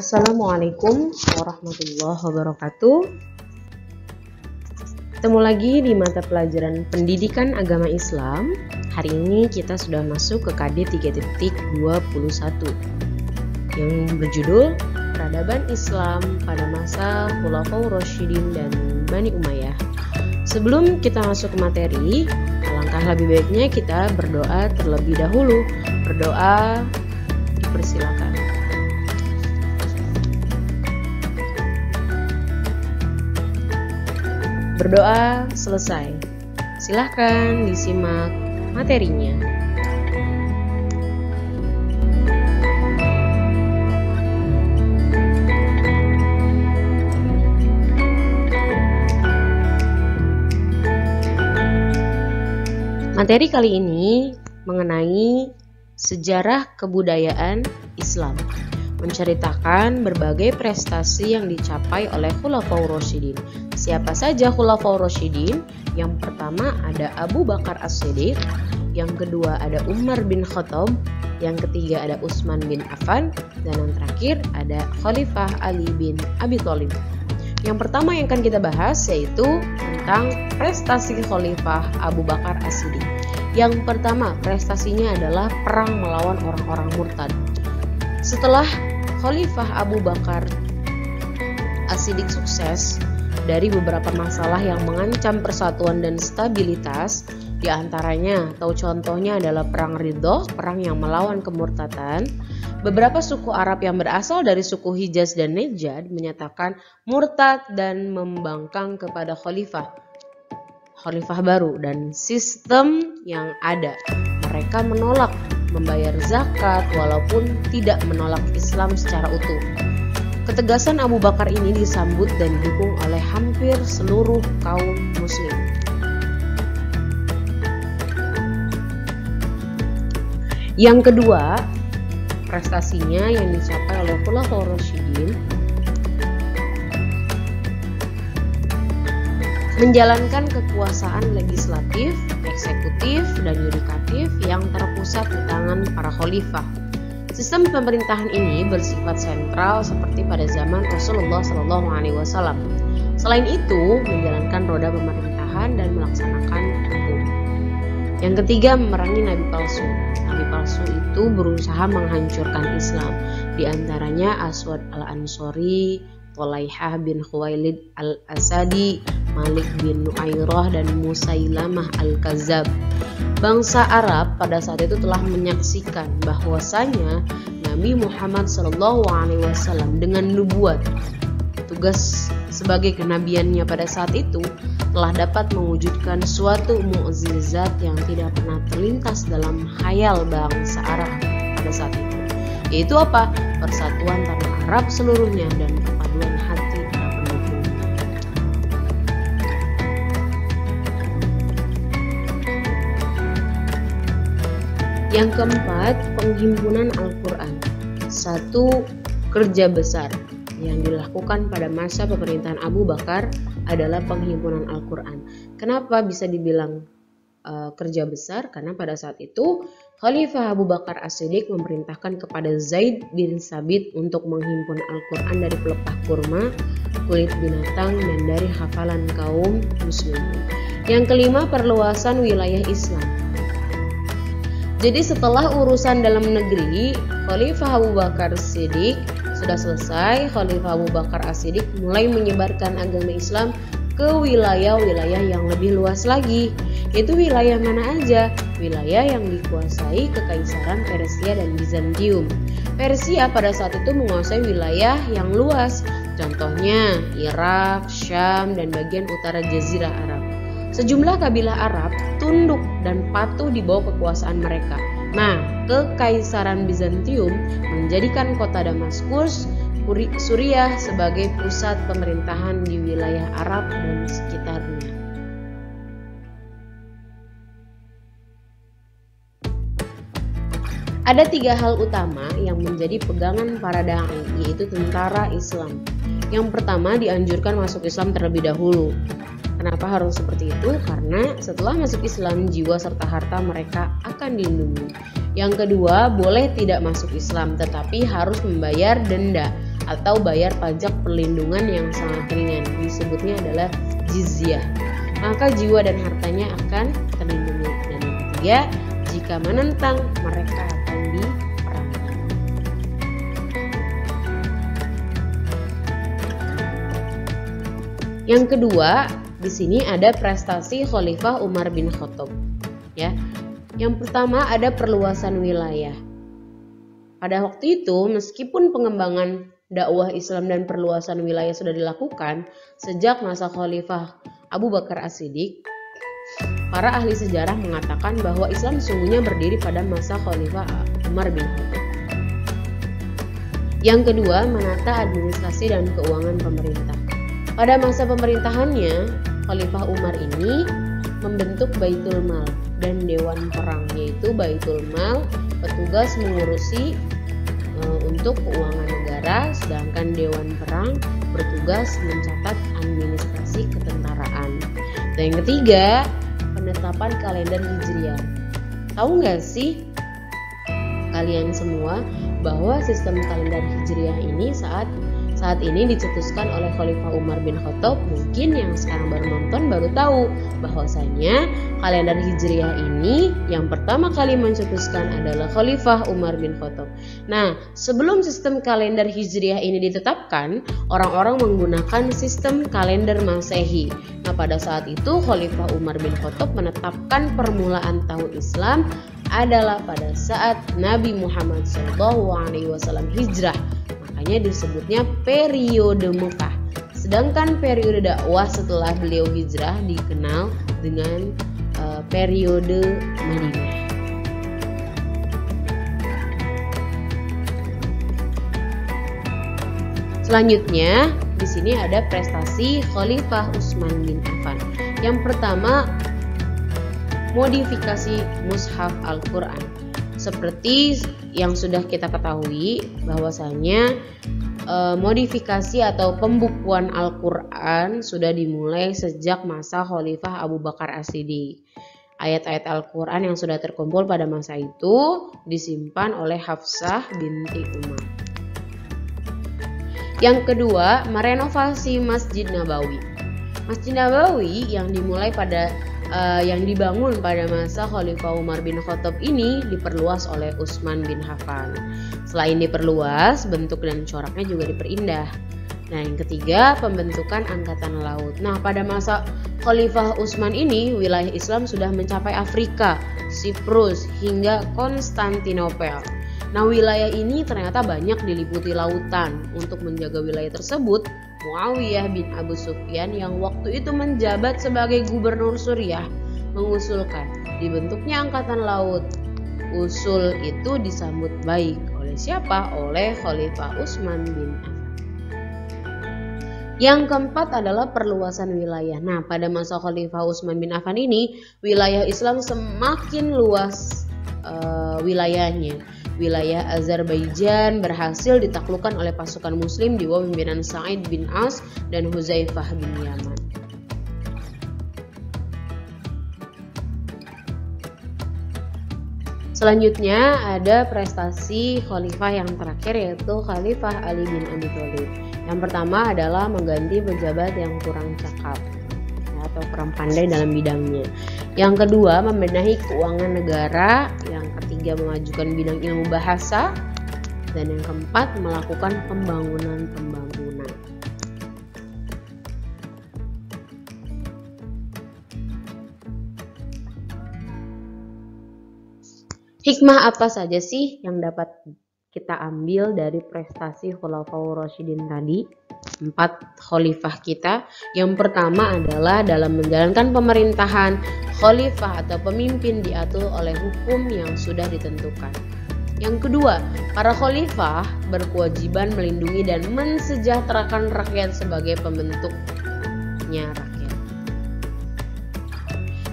Assalamualaikum warahmatullahi wabarakatuh. Ketemu lagi di mata pelajaran Pendidikan Agama Islam. Hari ini kita sudah masuk ke KD 3.21 yang berjudul Peradaban Islam pada masa Khulafaur Rasyidin dan Bani Umayyah. Sebelum kita masuk ke materi, alangkah lebih baiknya kita berdoa terlebih dahulu. Berdoa dipersilakan. Berdoa selesai. Silahkan disimak materinya. Materi kali ini mengenai sejarah kebudayaan Islam, menceritakan berbagai prestasi yang dicapai oleh Khulafaur Rasyidin. Siapa saja Khulafaur Rasyidin? Yang pertama ada Abu Bakar As-Siddiq, yang kedua ada Umar bin Khattab, yang ketiga ada Utsman bin Affan, dan yang terakhir ada Khalifah Ali bin Abi Thalib. Yang pertama yang akan kita bahas yaitu tentang prestasi Khalifah Abu Bakar As-Siddiq. Yang pertama prestasinya adalah perang melawan orang-orang murtad. Setelah Khalifah Abu Bakar As-Siddiq sukses dari beberapa masalah yang mengancam persatuan dan stabilitas, di antaranya atau contohnya adalah Perang Ridho, perang yang melawan kemurtadan. Beberapa suku Arab yang berasal dari suku Hijaz dan Najd menyatakan murtad dan membangkang kepada khalifah baru dan sistem yang ada. Mereka menolak membayar zakat walaupun tidak menolak Islam secara utuh. Ketegasan Abu Bakar ini disambut dan didukung oleh hampir seluruh kaum muslim. Yang kedua, prestasinya yang dicapai oleh Khulafaur Rasyidin menjalankan kekuasaan legislatif, eksekutif, dan yudikatif yang terpusat di tangan para khalifah. Sistem pemerintahan ini bersifat sentral seperti pada zaman Rasulullah SAW. Selain itu, menjalankan roda pemerintahan dan melaksanakan hukum. Yang ketiga, memerangi nabi palsu. Nabi palsu itu berusaha menghancurkan Islam, di antaranya Aswad al-Ansori, Thulaihah bin Khuwailid al-Asadi, Malik bin Nu'airah, dan Musailamah al-Kadzab. Bangsa Arab pada saat itu telah menyaksikan bahwasanya Nabi Muhammad SAW dengan nubuat, tugas sebagai kenabiannya pada saat itu, telah dapat mewujudkan suatu mukjizat yang tidak pernah terlintas dalam khayal bangsa Arab pada saat itu. Yaitu apa? Persatuan tanah Arab seluruhnya dan perpaduan hati para pendukung. Yang keempat, penghimpunan Al-Quran. Satu kerja besar yang dilakukan pada masa pemerintahan Abu Bakar adalah penghimpunan Al-Quran. Kenapa bisa dibilang kerja besar? Karena pada saat itu Khalifah Abu Bakar As-Siddiq memerintahkan kepada Zaid bin Sabit untuk menghimpun Al-Quran dari pelepah kurma, kulit binatang, dan dari hafalan kaum muslimin. Yang kelima, perluasan wilayah Islam. Jadi setelah urusan dalam negeri Khalifah Abu Bakar As-Siddiq sudah selesai, Khalifah Abu Bakar As-Siddiq mulai menyebarkan agama Islam ke wilayah-wilayah yang lebih luas lagi. Itu wilayah mana aja? Wilayah yang dikuasai Kekaisaran Persia dan Bizantium. Persia pada saat itu menguasai wilayah yang luas, contohnya Irak, Syam, dan bagian utara Jazirah Arab. Sejumlah kabilah Arab tunduk dan patuh di bawah kekuasaan mereka. Nah, Kekaisaran Bizantium menjadikan kota Damaskus, Suriah sebagai pusat pemerintahan di wilayah Arab dan sekitarnya. Ada tiga hal utama yang menjadi pegangan para dai, yaitu tentara Islam. Yang pertama, dianjurkan masuk Islam terlebih dahulu. Kenapa harus seperti itu? Karena setelah masuk Islam, jiwa serta harta mereka akan dilindungi. Yang kedua, boleh tidak masuk Islam, tetapi harus membayar denda atau bayar pajak perlindungan yang sangat ringan, disebutnya adalah jizyah. Maka jiwa dan hartanya akan terlindungi. Dan yang ketiga, jika menentang mereka akan diperangi. Yang kedua, di sini ada prestasi Khalifah Umar bin Khattab. Ya, yang pertama ada perluasan wilayah. Pada waktu itu, meskipun pengembangan dakwah Islam dan perluasan wilayah sudah dilakukan sejak masa Khalifah Abu Bakar As-Siddiq, para ahli sejarah mengatakan bahwa Islam sesungguhnya berdiri pada masa Khalifah Umar bin Khattab. Yang kedua, menata administrasi dan keuangan pemerintah. Pada masa pemerintahannya, Khalifah Umar ini membentuk Baitul Mal dan Dewan Perang, yaitu Baitul Mal petugas mengurusi untuk keuangan negara, sedangkan Dewan Perang bertugas mencatat administrasi ketentaraan. Dan yang ketiga, penetapan kalender Hijriah. Tahu nggak sih kalian semua bahwa sistem kalender Hijriah ini saat ini dicetuskan oleh Khalifah Umar bin Khattab? Mungkin yang sekarang baru nonton baru tahu bahwasanya kalender Hijriah ini yang pertama kali mencetuskan adalah Khalifah Umar bin Khattab. Nah, sebelum sistem kalender Hijriah ini ditetapkan, orang-orang menggunakan sistem kalender Masehi. Nah, pada saat itu Khalifah Umar bin Khattab menetapkan permulaan tahun Islam adalah pada saat Nabi Muhammad SAW hijrah. Makanya disebutnya periode Mekah. Sedangkan periode dakwah setelah beliau hijrah dikenal dengan periode Madinah. Selanjutnya, di sini ada prestasi Khalifah Utsman bin Affan. Yang pertama, modifikasi mushaf Al-Qur'an. Seperti yang sudah kita ketahui bahwasanya modifikasi atau pembukuan Al-Qur'an sudah dimulai sejak masa Khalifah Abu Bakar As-Siddiq. Ayat-ayat Al-Qur'an yang sudah terkumpul pada masa itu disimpan oleh Hafsah binti Umar. Yang kedua, merenovasi Masjid Nabawi. Masjid Nabawi yang dibangun pada masa Khalifah Umar bin Khattab ini diperluas oleh Utsman bin Affan. Selain diperluas, bentuk dan coraknya juga diperindah. Nah, yang ketiga, pembentukan angkatan laut. Nah, pada masa Khalifah Utsman ini, wilayah Islam sudah mencapai Afrika, Siprus, hingga Konstantinopel. Nah, wilayah ini ternyata banyak diliputi lautan. Untuk menjaga wilayah tersebut, Muawiyah bin Abu Sufyan yang waktu itu menjabat sebagai gubernur Suriah mengusulkan dibentuknya angkatan laut. Usul itu disambut baik oleh siapa? Oleh Khalifah Utsman bin Affan. Yang keempat adalah perluasan wilayah. Nah, pada masa Khalifah Utsman bin Affan ini, wilayah Islam semakin luas wilayahnya. Wilayah Azerbaijan berhasil ditaklukkan oleh pasukan muslim di bawah pimpinan Sa'id bin As dan Huzaifah bin Yaman. Selanjutnya ada prestasi khalifah yang terakhir, yaitu Khalifah Ali bin Abi Thalib. Yang pertama adalah mengganti pejabat yang kurang cakap atau kurang pandai dalam bidangnya. Yang kedua, membenahi keuangan negara. Yang ketiga, memajukan bidang ilmu bahasa. Dan yang keempat, melakukan pembangunan. Hikmah apa saja sih yang dapat kita ambil dari prestasi Khulafaur Rasyidin tadi? 4 khalifah kita. Yang pertama adalah dalam menjalankan pemerintahan, khalifah atau pemimpin diatur oleh hukum yang sudah ditentukan. Yang kedua, para khalifah berkewajiban melindungi dan mensejahterakan rakyat sebagai pembentuknya rakyat.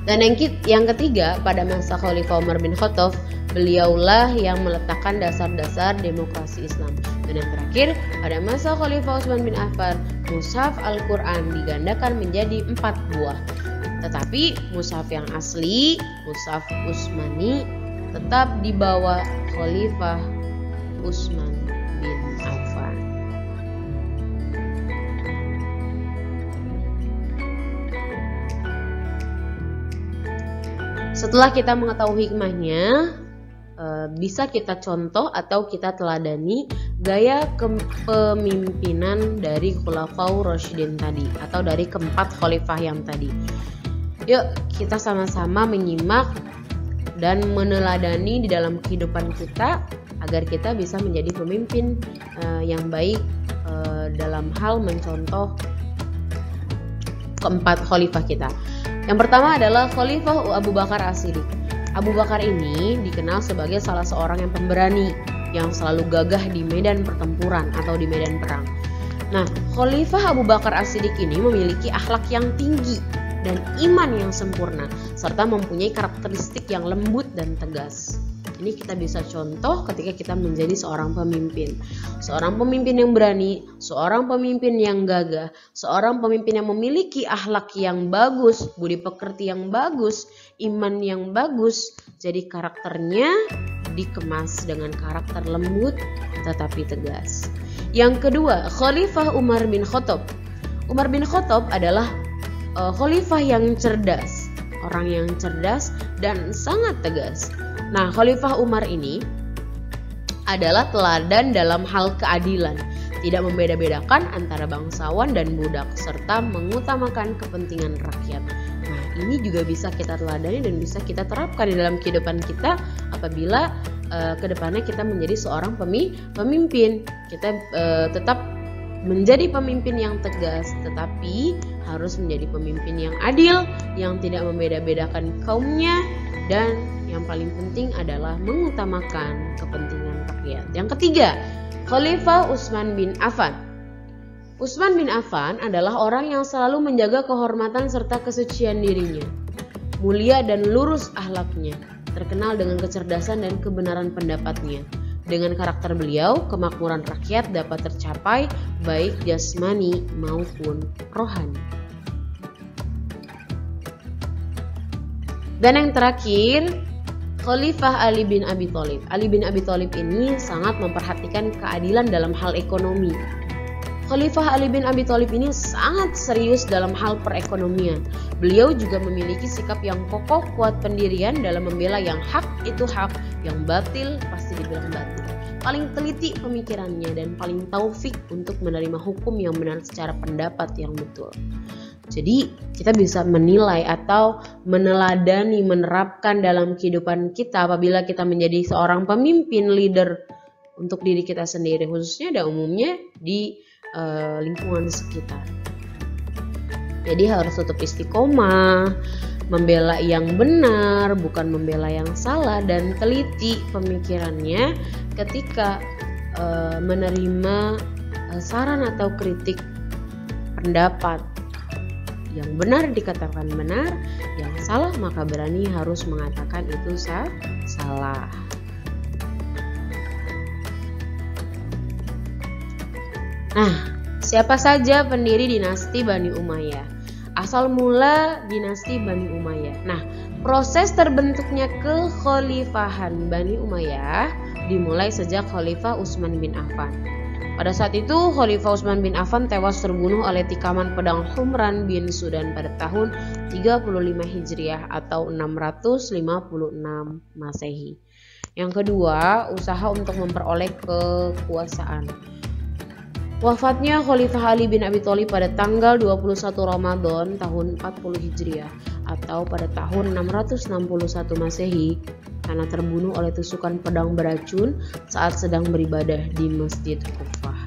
Dan yang ketiga, pada masa Khalifah Umar bin Khattab, beliaulah yang meletakkan dasar-dasar demokrasi Islam. Dan yang terakhir, pada masa Khalifah Utsman bin Affan, mushaf Al-Qur'an digandakan menjadi 4 buah. Tetapi mushaf yang asli, mushaf Utsmani, tetap dibawa Khalifah Utsman bin Affan. Setelah kita mengetahui hikmahnya, bisa kita contoh atau kita teladani gaya kepemimpinan dari Khulafaur Rasyidin tadi atau dari keempat khalifah yang tadi. Yuk kita sama-sama menyimak dan meneladani di dalam kehidupan kita agar kita bisa menjadi pemimpin yang baik dalam hal mencontoh keempat khalifah kita. Yang pertama adalah Khalifah Abu Bakar As-Siddiq. Abu Bakar ini dikenal sebagai salah seorang yang pemberani, yang selalu gagah di medan pertempuran atau di medan perang. Nah, Khalifah Abu Bakar As-Siddiq ini memiliki akhlak yang tinggi dan iman yang sempurna, serta mempunyai karakteristik yang lembut dan tegas. Ini kita bisa contoh ketika kita menjadi seorang pemimpin. Seorang pemimpin yang berani, seorang pemimpin yang gagah, seorang pemimpin yang memiliki akhlak yang bagus, budi pekerti yang bagus, iman yang bagus. Jadi karakternya dikemas dengan karakter lembut tetapi tegas. Yang kedua, Khalifah Umar bin Khattab. Umar bin Khattab adalah khalifah yang cerdas, orang yang cerdas dan sangat tegas. Nah, Khalifah Umar ini adalah teladan dalam hal keadilan, tidak membeda-bedakan antara bangsawan dan budak, serta mengutamakan kepentingan rakyat. Nah, ini juga bisa kita teladani dan bisa kita terapkan di dalam kehidupan kita apabila kedepannya kita menjadi seorang pemimpin. Kita tetap menjadi pemimpin yang tegas, tetapi harus menjadi pemimpin yang adil, yang tidak membeda-bedakan kaumnya, dan yang paling penting adalah mengutamakan kepentingan rakyat. Yang ketiga, Khalifah Utsman bin Affan. Utsman bin Affan adalah orang yang selalu menjaga kehormatan serta kesucian dirinya. Mulia dan lurus akhlaknya, terkenal dengan kecerdasan dan kebenaran pendapatnya. Dengan karakter beliau, kemakmuran rakyat dapat tercapai baik jasmani maupun rohani. Dan yang terakhir, Khalifah Ali bin Abi Thalib. Ali bin Abi Thalib ini sangat memperhatikan keadilan dalam hal ekonomi. Khalifah Ali bin Abi Thalib ini sangat serius dalam hal perekonomian. Beliau juga memiliki sikap yang kokoh, kuat pendirian dalam membela yang hak itu hak, yang batil pasti dibilang batil. Paling teliti pemikirannya dan paling taufik untuk menerima hukum yang benar secara pendapat yang betul. Jadi kita bisa menilai atau meneladani, menerapkan dalam kehidupan kita apabila kita menjadi seorang pemimpin, leader untuk diri kita sendiri, khususnya dan umumnya di lingkungan sekitar. Jadi harus tetap istiqomah, membela yang benar, bukan membela yang salah, dan teliti pemikirannya ketika menerima saran atau kritik pendapat. Yang benar dikatakan benar, yang salah maka berani harus mengatakan itu salah. Nah, siapa saja pendiri dinasti Bani Umayyah? Asal mula dinasti Bani Umayyah. Nah, proses terbentuknya kekhalifahan Bani Umayyah dimulai sejak Khalifah Utsman bin Affan. Pada saat itu, Khalifah Utsman bin Affan tewas terbunuh oleh tikaman pedang Humran bin Sudan pada tahun 35 Hijriah atau 656 Masehi. Yang kedua, usaha untuk memperoleh kekuasaan. Wafatnya Khalifah Ali bin Abi Thalib pada tanggal 21 Ramadan tahun 40 Hijriah atau pada tahun 661 Masehi karena terbunuh oleh tusukan pedang beracun saat sedang beribadah di Masjid Kufah.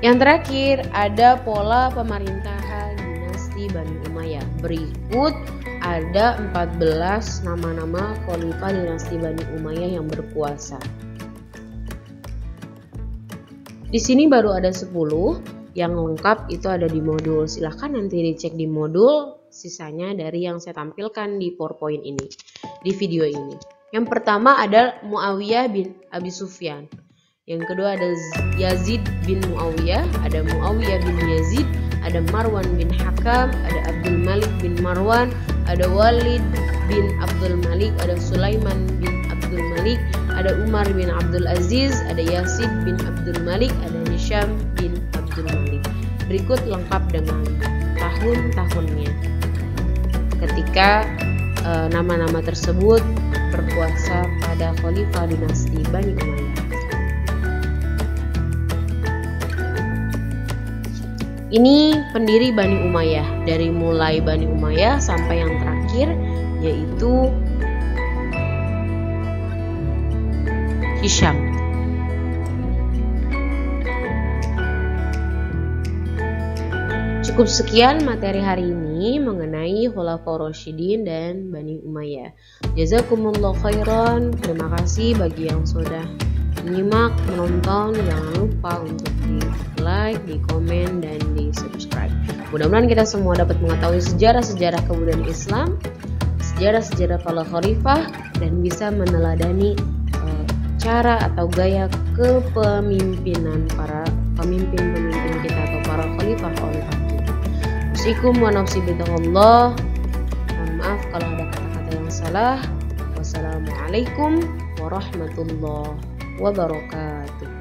Yang terakhir ada pola pemerintahan dinasti Bani Umayyah. Berikut ada 14 nama-nama khalifah dinasti Bani Umayyah yang berkuasa. Di sini baru ada 10, yang lengkap itu ada di modul. Silahkan nanti dicek di modul, sisanya dari yang saya tampilkan di PowerPoint ini, di video ini. Yang pertama ada Muawiyah bin Abi Sufyan. Yang kedua ada Yazid bin Muawiyah, ada Muawiyah bin Yazid, ada Marwan bin Hakam, ada Abdul Malik bin Marwan, ada Walid bin Abdul Malik, ada Sulaiman bin Abdul Malik, ada Umar bin Abdul Aziz, ada Yazid bin Abdul Malik, ada Hisham bin Abdul Malik. Berikut lengkap dengan tahun-tahunnya ketika nama-nama tersebut berkuasa pada khalifah dinasti Bani Umayyah. Ini pendiri Bani Umayyah, dari mulai Bani Umayyah sampai yang terakhir yaitu Hisham. Cukup sekian materi hari ini mengenai Khulafaur Rasyidin dan Bani Umayyah. Jazakumullah khairan. Terima kasih bagi yang sudah menyimak, menonton. Jangan lupa untuk di like, di komen, dan di subscribe. Mudah-mudahan kita semua dapat mengetahui sejarah-sejarah kebudayaan Islam, sejarah-sejarah para khalifah, dan bisa meneladani cara atau gaya kepemimpinan para pemimpin-pemimpin kita atau para khalifah-khalifah kita. Usikum wa nafsi bitaqullah. Mohon maaf kalau ada kata-kata yang salah. Wassalamualaikum warahmatullahi wabarakatuh.